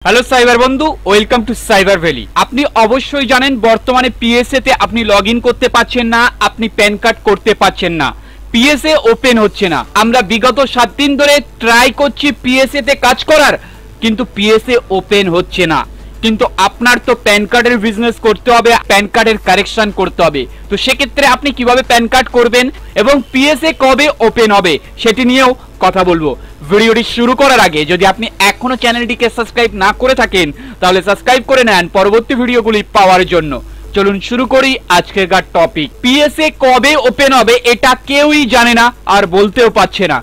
Hello cyber বন্ধু, welcome to cyber valley. আপনি অবশ্যই জানেন বর্তমানে পিএসএ তে আপনি লগ ইন করতে পারছেন না, আপনি প্যান কার্ড করতে পারছেন না, পিএসএ ওপেন হচ্ছে না। আমরা বিগত 7 দিন ধরে ট্রাই করছি পিএসএ তে কাজ করার, কিন্তু পিএসএ ওপেন হচ্ছে না। কিন্তু আপনার তো প্যান কার্ডের বিজনেস করতে হবে, প্যান কার্ডের কারেকশন করতে হবে। তো সেক্ষেত্রে আপনি কিভাবে প্যান কার্ড করবেন এবং পিএসএ কবে ওপেন হবে সেটি নিয়েও কথা বলবো। ভিডিওটি শুরু করার আগে যদি আপনি এখনো চ্যানেলটিকে সাবস্ক্রাইব না করে থাকেন তাহলে সাবস্ক্রাইব করে নেন পরবর্তী ভিডিওগুলি পাওয়ার জন্য। চলুন শুরু করি আজকের টপিক। পিএসএ কবে ওপেন হবে এটা কেউই জানে না, আর বলতেও পারছে না।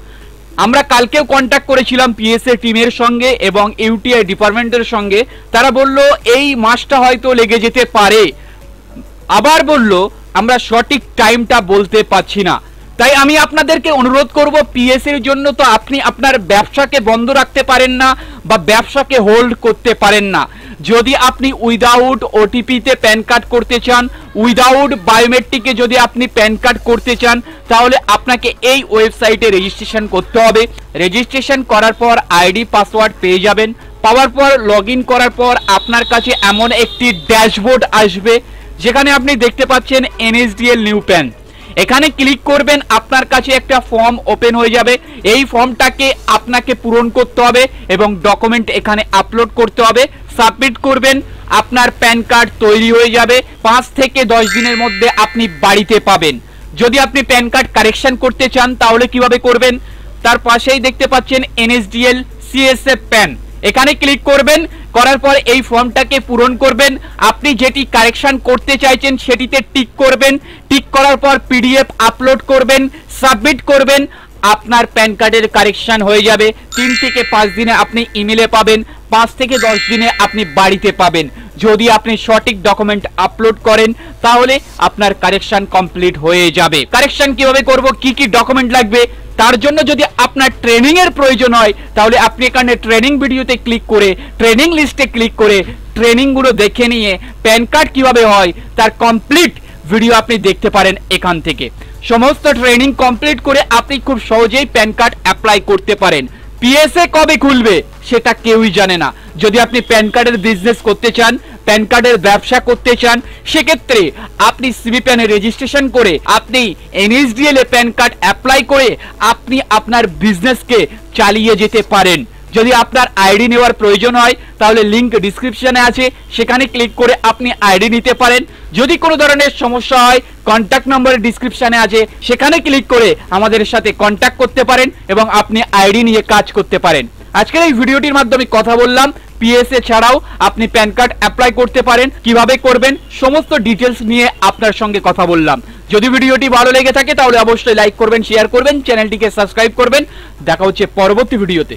আমরা কালকেও কন্ট্যাক্ট করেছিলাম পিএসএ টিমের সঙ্গে এবং ইউটিআই ডিপার্টমেন্টের সঙ্গে। তারা বলল এই মাসটা হয়তো লেগে যেতে পারে, আবার বলল আমরা সঠিক টাইমটা বলতে পারছি না। তাই আমি আপনাদেরকে অনুরোধ করব, পিএসএ এর জন্য তো আপনি আপনার ব্যবসাকে বন্ধ রাখতে পারেন না বা ব্যবসাকে হোল্ড করতে পারেন না। যদি আপনি উইদাউট ওটিপিতে প্যান কার্ড করতে চান, উইদাউট বায়োমেট্রিকে যদি আপনি প্যান কার্ড করতে চান, তাহলে আপনাকে এই ওয়েবসাইটে রেজিস্ট্রেশন করতে হবে। রেজিস্ট্রেশন করার পর আইডি পাসওয়ার্ড পেয়ে যাবেন। পাওয়ার পর লগ ইন করার পর আপনার কাছে এমন একটি ড্যাশবোর্ড আসবে যেখানে আপনি দেখতে পাচ্ছেন এনএসডিএল নিউ প্যান। এখানে ক্লিক করবেন, আপনার কাছে একটা ফর্ম ওপেন হয়ে যাবে। এই ফর্মটাকে আপনাকে পূরণ করতে হবে এবং ডকুমেন্ট এখানে আপলোড করতে হবে, সাবমিট করবেন। আপনার প্যান কার্ড তৈরি হয়ে যাবে। 5 থেকে 10 দিনের মধ্যে আপনি বাড়িতে পাবেন। যদি আপনি প্যান কার্ড কারেকশন করতে চান তাহলে কিভাবে করবেন, তার পাশেই দেখতে পাচ্ছেন এনএসডিএল সিএসএফ প্যান। এখানে ক্লিক করবেন, করার পর এই ফর্মটাকে পূরণ করবেন। আপনি যেটি কারেকশন করতে চাইছেন সেটিতে টিক করবেন। টিক করার পর পিডিএফ আপলোড করবেন, সাবমিট করবেন। আপনার প্যান কার্ডের কারেকশন হয়ে যাবে। 3 থেকে 5 দিনে আপনি ইমেলে পাবেন, 5 থেকে 10 দিনে আপনি বাড়িতে পাবেন। যদি আপনি সঠিক ডকুমেন্ট আপলোড করেন তাহলে আপনার কারেকশন কমপ্লিট হয়ে যাবে। কারেকশন কিভাবে করব, কি কি ডকুমেন্ট লাগবে, তার জন্য যদি আপনার ট্রেনিং এর প্রয়োজন হয় তাহলে আপনি এখানে ট্রেনিং ভিডিওতে ক্লিক করে ট্রেনিং লিস্টে ক্লিক করে ট্রেনিং গুলো দেখে নিয়ে প্যান কার্ড কিভাবে হয় তার কমপ্লিট ভিডিও আপনি দেখতে পারেন। এখান থেকে সমস্ত ট্রেনিং কমপ্লিট করে আপনি খুব সহজেই প্যান কার্ড অ্যাপ্লাই করতে পারেন। পিএসএ কবে খুলবে সেটা কেউই জানে না। যদি আপনি প্যান কার্ডের বিজনেস করতে চান, প্যান কার্ডের ব্যবসা করতে চান, সেক্ষেত্রে আপনি সিবি প্যানে রেজিস্ট্রেশন করে আপনি এনএসডিএল এ প্যান কার্ড অ্যাপ্লাই করে আপনি আপনার বিজনেসকে চালিয়ে যেতে পারেন। যদি আপনার আইডি নেওয়ার প্রয়োজন হয় তাহলে লিংক ডিসক্রিপশনে আছে, সেখানে ক্লিক করে আপনি আইডি নিতে পারেন। যদি কোনো ধরনের সমস্যা হয় কন্ট্যাক্ট নম্বর ডিসক্রিপশনে আছে, সেখানে ক্লিক করে আমাদের সাথে কন্ট্যাক্ট করতে পারেন এবং আপনি আইডি নিয়ে কাজ করতে পারেন। আজকের এই ভিডিওটির মাধ্যমে কথা বললাম পিএসএ ছাড়াও আপনি প্যান কার্ড অ্যাপ্লাই করতে পারেন, কিভাবে করবেন সমস্ত ডিটেলস নিয়ে আপনার সঙ্গে কথা বললাম। যদি ভিডিওটি ভালো লেগে থাকে তাহলে অবশ্যই লাইক করবেন, শেয়ার করবেন, চ্যানেলটিকে সাবস্ক্রাইব করবেন। দেখা হচ্ছে পরবর্তী ভিডিওতে।